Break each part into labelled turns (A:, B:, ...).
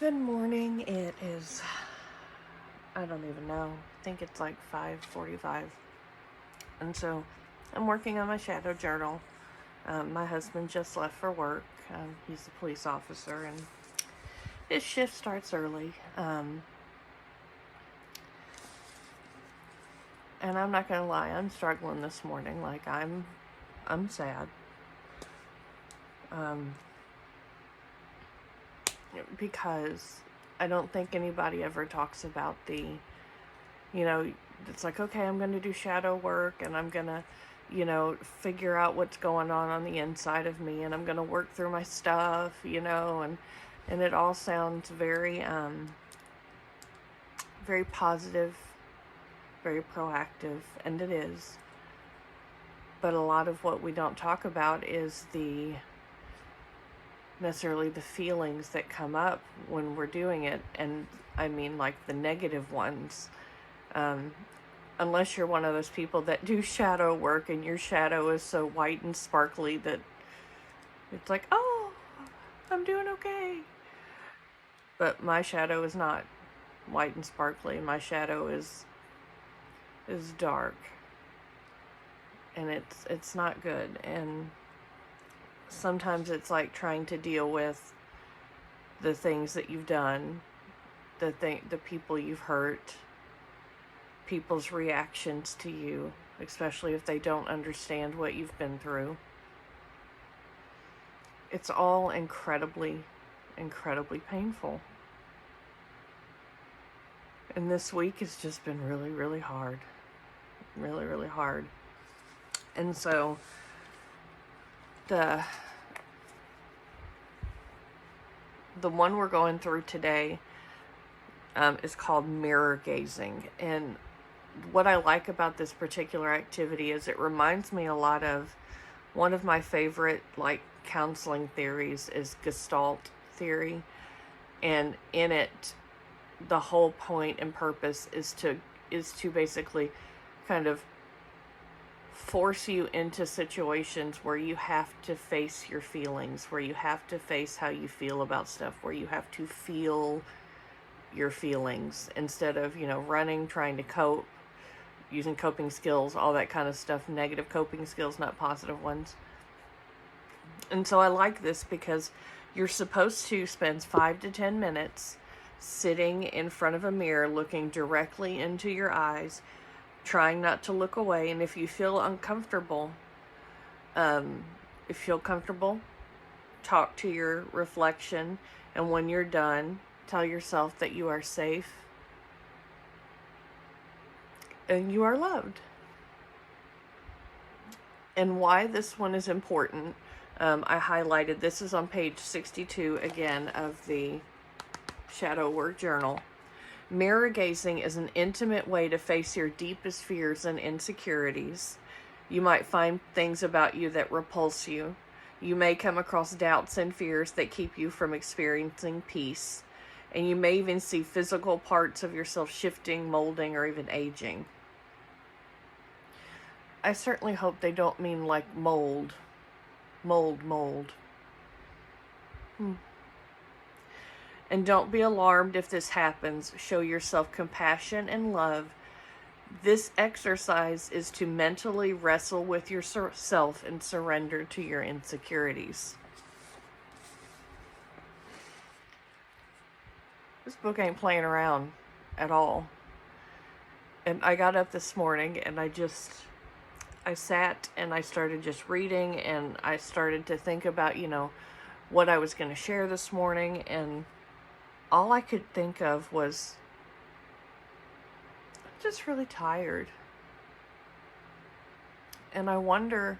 A: Good morning. It is, I don't even know. I think it's like 5:45. And so I'm working on my shadow journal. My husband just left for work. He's a police officer and his shift starts early. And I'm not going to lie, I'm struggling this morning. Like I'm sad. Because I don't think anybody ever talks about it's like, okay, I'm going to do shadow work and I'm going to, figure out what's going on the inside of me, and I'm going to work through my stuff, and it all sounds very, very positive, very proactive, and it is. But a lot of what we don't talk about is necessarily the feelings that come up when we're doing it, and I mean like the negative ones. Unless you're one of those people that do shadow work and your shadow is so white and sparkly that it's like, oh, I'm doing okay. But my shadow is not white and sparkly. My shadow is dark, and it's not good. And sometimes it's like trying to deal with the things that you've done, the people you've hurt, people's reactions to you, especially if they don't understand what you've been through. It's all incredibly, incredibly painful. And this week has just been really, really hard. Really, really hard. And so the one we're going through today is called mirror gazing. And what I like about this particular activity is it reminds me a lot of one of my favorite counseling theories is Gestalt theory. And in it, the whole point and purpose is to basically kind of force you into situations where you have to face your feelings, where you have to face how you feel about stuff, where you have to feel your feelings instead of, running, trying to cope, using coping skills, all that kind of stuff, negative coping skills, not positive ones. And so I like this because you're supposed to spend 5 to 10 minutes sitting in front of a mirror, looking directly into your eyes, trying not to look away. And if you feel uncomfortable, talk to your reflection. And when you're done, tell yourself that you are safe and you are loved. And why this one is important, I highlighted, this is on page 62 again of the Shadow Work Journal. Mirror gazing is an intimate way to face your deepest fears and insecurities. You might find things about you that repulse you. You may come across doubts and fears that keep you from experiencing peace. And you may even see physical parts of yourself shifting, molding, or even aging. I certainly hope they don't mean like mold. Mold. And don't be alarmed if this happens. Show yourself compassion and love. This exercise is to mentally wrestle with yourself and surrender to your insecurities. This book ain't playing around at all. And I got up this morning and I sat and I started just reading, and I started to think about, what I was going to share this morning, and all I could think of was, I'm just really tired. And I wonder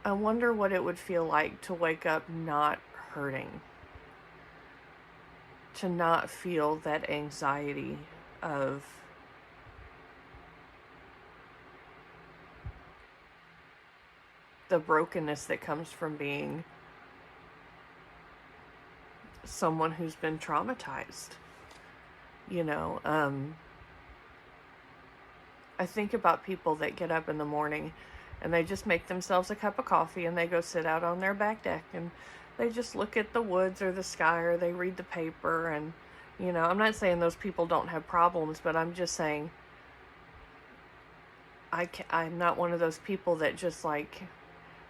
A: what it would feel like to wake up not hurting, to not feel that anxiety of the brokenness that comes from being someone who's been traumatized. I think about people that get up in the morning and they just make themselves a cup of coffee and they go sit out on their back deck and They just look at the woods or the sky, or they read the paper. And, I'm not saying those people don't have problems, but I'm just saying I'm not one of those people that just like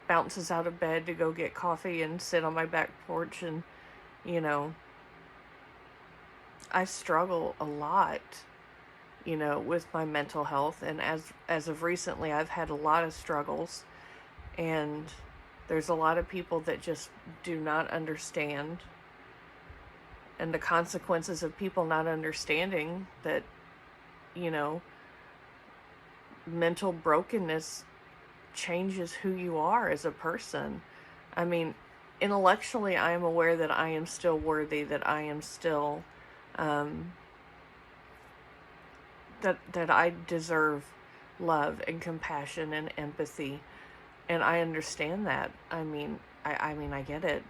A: bounces out of bed to go get coffee and sit on my back porch. And, I struggle a lot, with my mental health. And as of recently, I've had a lot of struggles. And there's a lot of people that just do not understand. And the consequences of people not understanding that, mental brokenness changes who you are as a person. I mean, intellectually, I am aware that I am still worthy, that I am still, that I deserve love and compassion and empathy. And I understand that. I mean, I get it.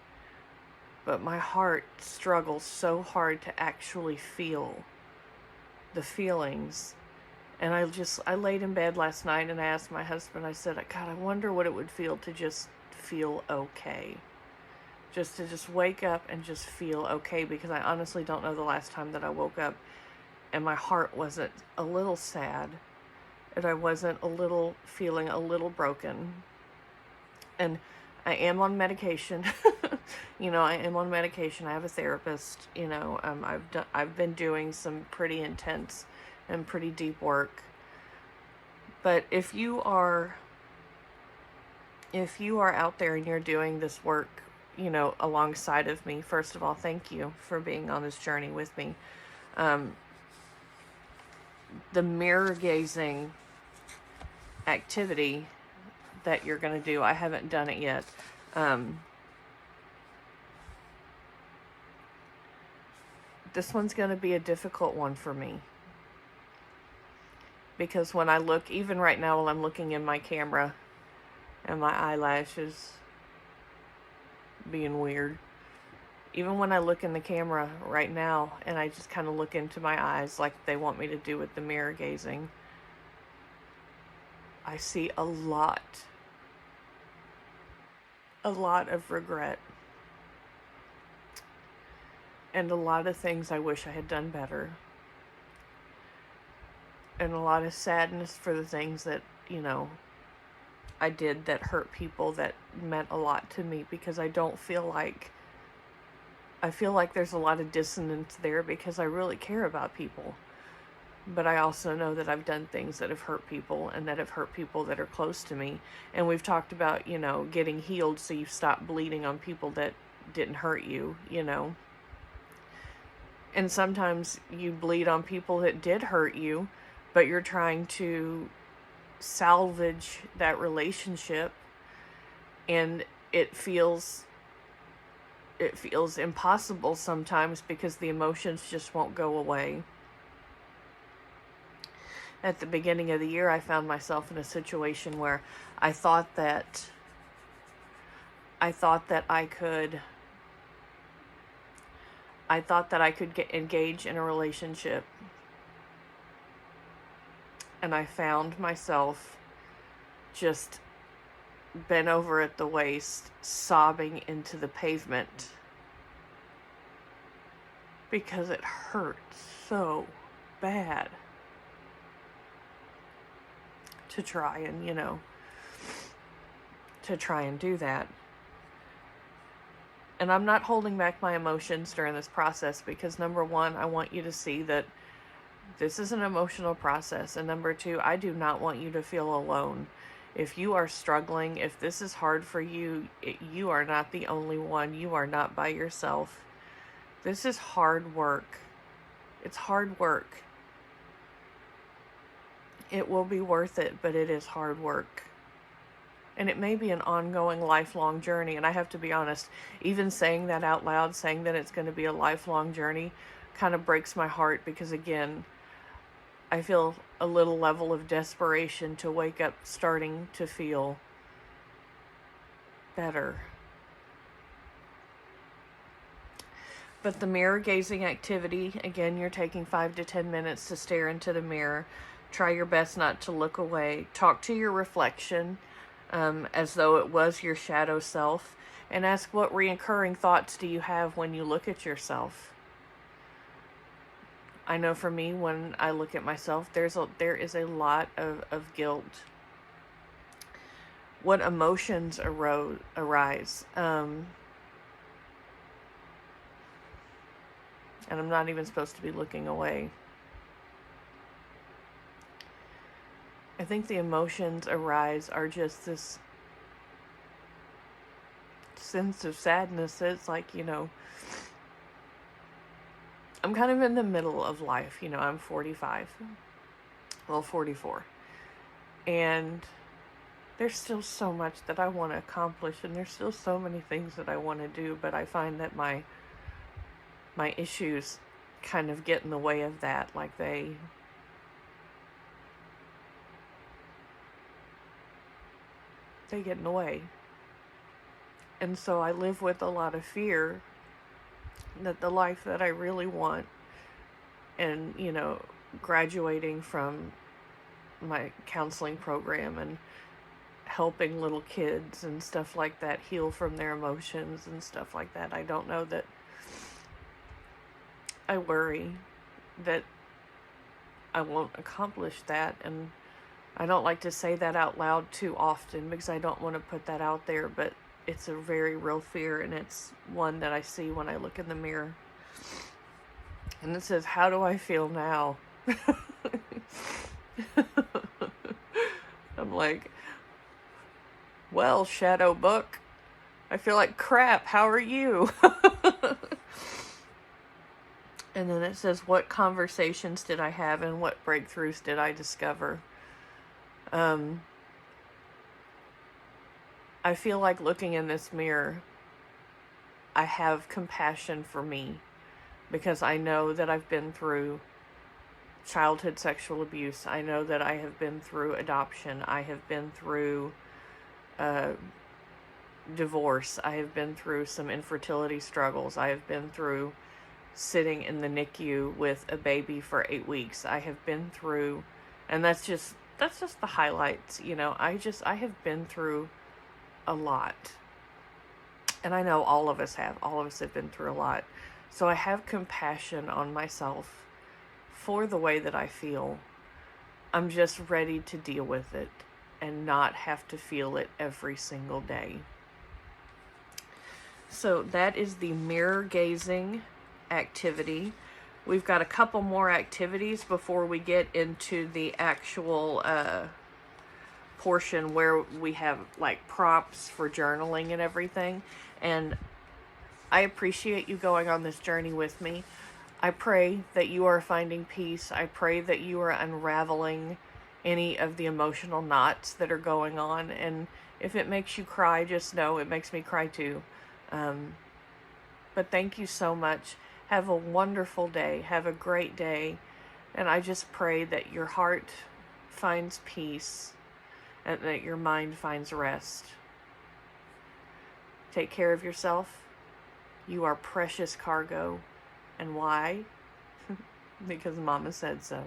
A: But my heart struggles so hard to actually feel the feelings. And I laid in bed last night and I asked my husband, I said, God, I wonder what it would feel to just feel okay. Just to wake up and just feel okay, because I honestly don't know the last time that I woke up and my heart wasn't a little sad and I wasn't feeling a little broken. And I am on medication. I am on medication. I have a therapist. I've been doing some pretty intense and pretty deep work. But if you are out there and you're doing this work, alongside of me, first of all, thank you for being on this journey with me. The mirror gazing activity that you're going to do, I haven't done it yet. This one's going to be a difficult one for me. Because when I look, even right now while I'm looking in my camera and my eyelashes being weird, even when I look in the camera right now and I just kind of look into my eyes like they want me to do with the mirror gazing, I see a lot of regret and a lot of things I wish I had done better, and a lot of sadness for the things that, I did that hurt people, that meant a lot to me, because I feel like there's a lot of dissonance there because I really care about people. But I also know that I've done things that have hurt people and that have hurt people that are close to me. And we've talked about, getting healed so you stop bleeding on people that didn't hurt you, And sometimes you bleed on people that did hurt you, but you're trying to salvage that relationship, and it feels impossible sometimes because the emotions just won't go away. At the beginning of the year, I found myself in a situation where I thought that I could engage in a relationship, and I found myself just bent over at the waist, sobbing into the pavement because it hurt so bad to try and, do that. And I'm not holding back my emotions during this process because, number one, I want you to see that this is an emotional process. And number two, I do not want you to feel alone. If you are struggling, if this is hard for you, you are not the only one. You are not by yourself. This is hard work. It's hard work. It will be worth it, but it is hard work. And it may be an ongoing, lifelong journey. And I have to be honest, even saying that out loud, saying that it's going to be a lifelong journey, kind of breaks my heart because, again, I feel a little level of desperation to wake up starting to feel better. But the mirror gazing activity, again, you're taking 5 to 10 minutes to stare into the mirror. Try your best not to look away. Talk to your reflection as though it was your shadow self. and ask, what reoccurring thoughts do you have when you look at yourself? I know for me, when I look at myself, there is a lot of guilt. What emotions arise? And I'm not even supposed to be looking away. I think the emotions arise are just this sense of sadness. It's like, I'm kind of in the middle of life. I'm 45. Well, 44. And there's still so much that I want to accomplish, and there's still so many things that I want to do, but I find that my issues kind of get in the way of that. Like they get in the way. And so I live with a lot of fear that the life that I really want, and, graduating from my counseling program and helping little kids and stuff like that heal from their emotions and stuff like that, I don't know that I worry that I won't accomplish that. And I don't like to say that out loud too often because I don't want to put that out there, but it's a very real fear, and it's one that I see when I look in the mirror. And it says, how do I feel now? I'm like, well, shadow book, I feel like crap. How are you? And then it says, what conversations did I have and what breakthroughs did I discover? I feel like looking in this mirror, I have compassion for me because I know that I've been through childhood sexual abuse. I know that I have been through adoption. I have been through divorce. I have been through some infertility struggles. I have been through sitting in the NICU with a baby for 8 weeks. I have been through, and that's just the highlights, I have been through a lot. And I know all of us have been through a lot. So I have compassion on myself for the way that I feel. I'm just ready to deal with it and not have to feel it every single day. So that is the mirror gazing activity. We've got a couple more activities before we get into the actual portion where we have like prompts for journaling and everything. And I appreciate you going on this journey with me. I pray that you are finding peace. I pray that you are unraveling any of the emotional knots that are going on. And if it makes you cry, just know it makes me cry too. But thank you so much. Have a wonderful day. Have a great day. And I just pray that your heart finds peace and that your mind finds rest. Take care of yourself. You are precious cargo. And why? Because Mama said so.